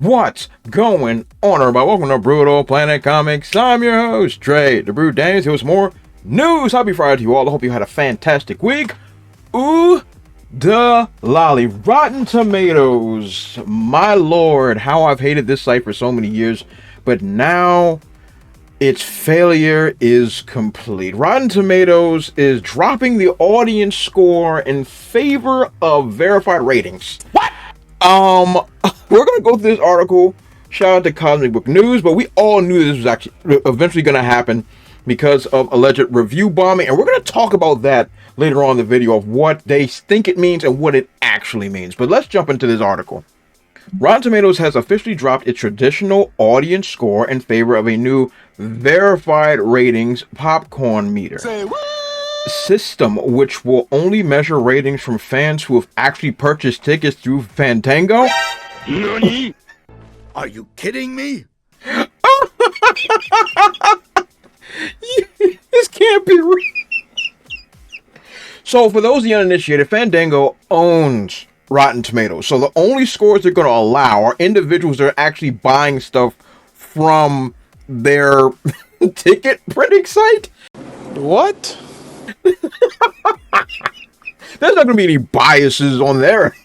What's going on, everybody? Welcome to Brutal Planet Comics. I'm your host, Trey, the Brew Daniels. Here with some more news. Happy Friday to you all. I hope you had a fantastic week. Ooh, da lolly. Rotten Tomatoes. My lord, how I've hated this site for so many years, but now its failure is complete. Rotten Tomatoes is dropping the audience score in favor of verified ratings. What? We're gonna go through this article. Shout out to Cosmic Book News, but we all knew this was actually eventually gonna happen because of alleged review bombing, and we're gonna talk about that later on in the video of what they think it means and what it actually means. But let's jump into this article. Rotten Tomatoes has officially dropped its traditional audience score in favor of a new verified ratings popcorn meter system, which will only measure ratings from fans who have actually purchased tickets through Fandango. Nani? Are you kidding me? This can't be real. So for those of the uninitiated, Fandango owns Rotten Tomatoes. So the only scores they're going to allow are individuals that are actually buying stuff from their ticket printing site. What? There's not going to be any biases on there.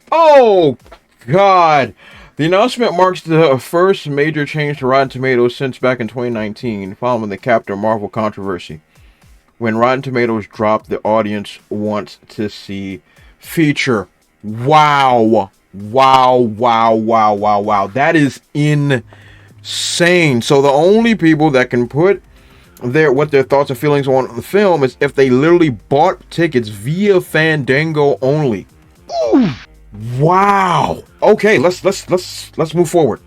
Oh, God. The announcement marks the first major change to Rotten Tomatoes since back in 2019, following the Captain Marvel controversy. When Rotten Tomatoes dropped the audience wants to see feature. Wow. Wow. That is insane. So the only people that can put what their thoughts and feelings on the film is if they literally bought tickets via Fandango only. Ooh, wow. Okay, let's move forward.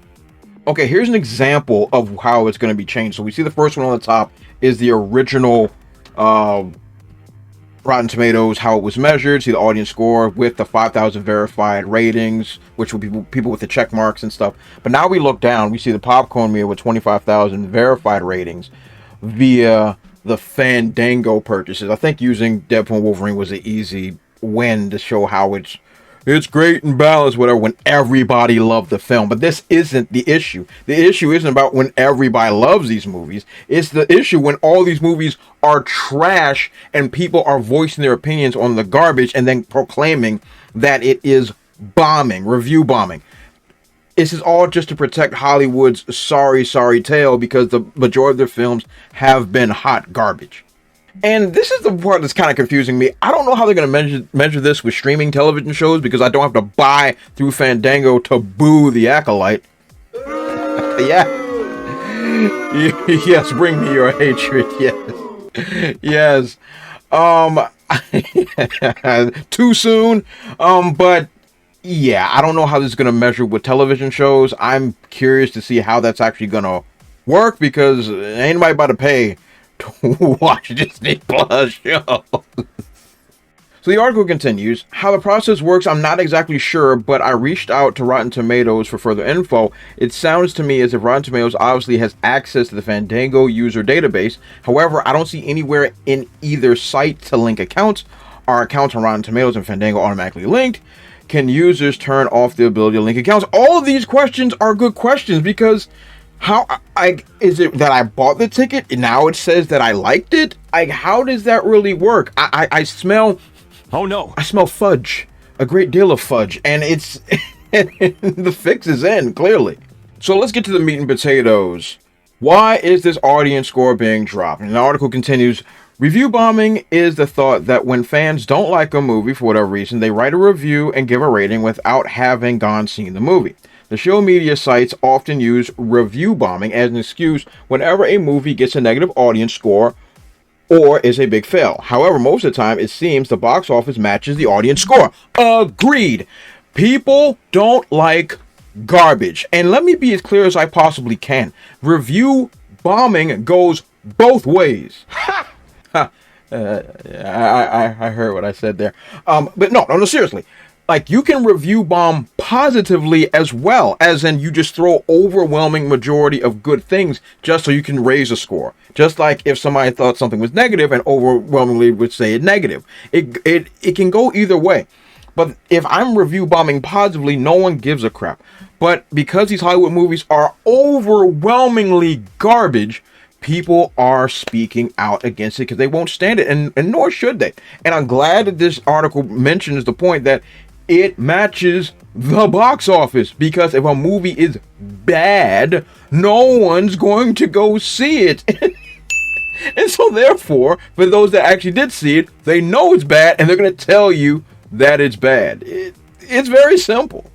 Okay, here's an example of how it's going to be changed. So we see the first one on the top is the original Rotten Tomatoes, how it was measured. See the audience score with the 5,000 verified ratings, which will be people with the check marks and stuff. But now we look down, we see the popcorn meter with 25,000 verified ratings via the Fandango purchases. I think using Deadpool and Wolverine was an easy win to show how it's great and balanced, whatever, when everybody loved the film. But this isn't the issue. The issue isn't about when everybody loves these movies. It's the issue when all these movies are trash and people are voicing their opinions on the garbage and then proclaiming that it is bombing, review bombing. This is all just to protect Hollywood's sorry tale, because the majority of their films have been hot garbage. And this is the part that's kind of confusing me. I don't know how they're going to measure this with streaming television shows, because I don't have to buy through Fandango to boo the Acolyte. Yeah. Yes, bring me your hatred. Yes. Too soon. But yeah, I don't know how this is going to measure with television shows. I'm curious to see how that's actually going to work, because ain't anybody about to pay to watch Disney Plus show. So the article continues, how the process works, I'm not exactly sure, but I reached out to Rotten Tomatoes for further info. It sounds to me as if Rotten Tomatoes obviously has access to the Fandango user database. However, I don't see anywhere in either site to link accounts. Are accounts on Rotten Tomatoes and Fandango automatically linked? Can users turn off the ability to link accounts? All of these questions are good questions, because how is it that I bought the ticket and now it says that I liked it? Like, how does that really work? I smell, Oh no, I smell fudge, a great deal of fudge, and it's the fix is in, clearly. So let's get to the meat and potatoes. Why is this audience score being dropped? And the article continues, review bombing is the thought that when fans don't like a movie for whatever reason, they write a review and give a rating without having seen the movie. The show media sites often use review bombing as an excuse whenever a movie gets a negative audience score or is a big fail. However, most of the time, it seems the box office matches the audience score. Agreed. People don't like garbage. And let me be as clear as I possibly can. Review bombing goes both ways. I heard what I said there. But no, seriously. Like, you can review bomb positively as well, as in you just throw overwhelming majority of good things just so you can raise a score. Just like if somebody thought something was negative and overwhelmingly would say it negative. It can go either way. But if I'm review bombing positively, no one gives a crap. But because these Hollywood movies are overwhelmingly garbage, people are speaking out against it because they won't stand it, and nor should they. And I'm glad that this article mentions the point that it matches the box office, because if a movie is bad, no one's going to go see it. And so therefore, for those that actually did see it, they know it's bad, and they're going to tell you that it's bad. It's very simple.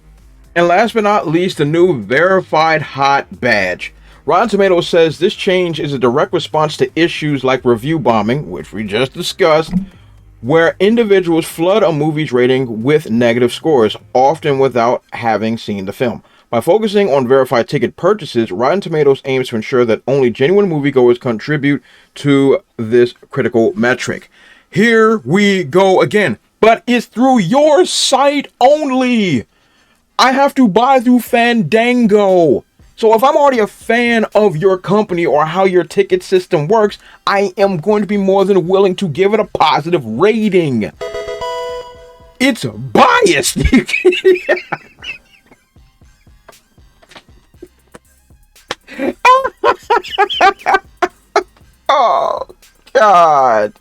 And last but not least, the new verified hot badge. Rotten Tomatoes says this change is a direct response to issues like review bombing, which we just discussed, where individuals flood a movie's rating with negative scores, often without having seen the film. By focusing on verified ticket purchases, Rotten Tomatoes aims to ensure that only genuine moviegoers contribute to this critical metric. Here we go again, but it's through your site only. I have to buy through Fandango. So if I'm already a fan of your company or how your ticket system works, I am going to be more than willing to give it a positive rating. It's biased. Oh, God.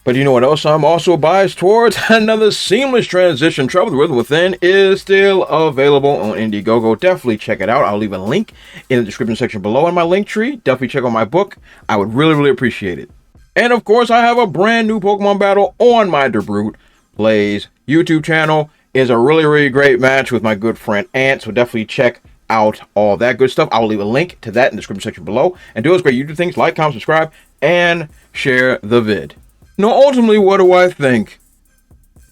But you know what else I'm also biased towards? Another seamless transition. Trouble with Within is still available on Indiegogo. Definitely check it out. I'll leave a link in the description section below in my link tree. Definitely check out my book. I would really, really appreciate it. And of course, I have a brand new Pokemon battle on my DeBrute Plays YouTube channel. It's a really, really great match with my good friend Ant. So definitely check out all that good stuff. I will leave a link to that in the description section below. And do those great YouTube things. Like, comment, subscribe, and share the vid. Now, ultimately, what do I think?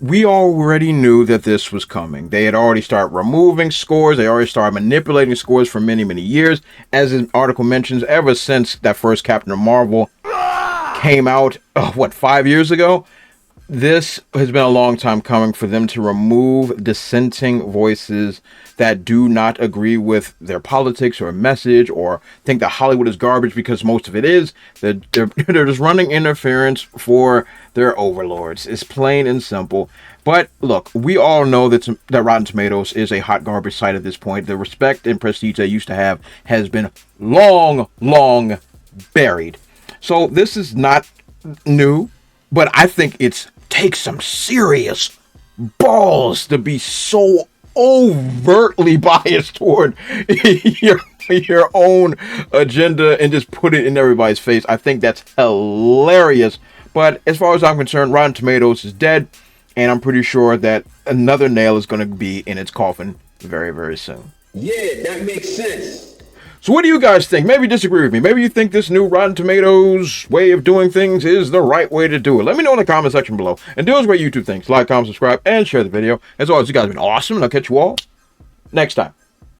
We already knew that this was coming. They had already started removing scores. They already started manipulating scores for many, many years. As the article mentions, ever since that first Captain Marvel came out, 5 years ago? This has been a long time coming for them to remove dissenting voices that do not agree with their politics or message, or think that Hollywood is garbage, because most of it is. They're just running interference for their overlords. It's plain and simple. But look, we all know that Rotten Tomatoes is a hot garbage site at this point. The respect and prestige they used to have has been long, long buried. So this is not new, but I think it takes some serious balls to be so overtly biased toward your own agenda and just put it in everybody's face. I think that's hilarious. But as far as I'm concerned, Rotten Tomatoes is dead, and I'm pretty sure that another nail is going to be in its coffin very, very soon. Yeah, that makes sense. So what do you guys think? Maybe disagree with me. Maybe you think this new Rotten Tomatoes way of doing things is the right way to do it. Let me know in the comment section below. And do those great YouTube things. Like, comment, subscribe, and share the video. As always, you guys have been awesome, and I'll catch you all next time.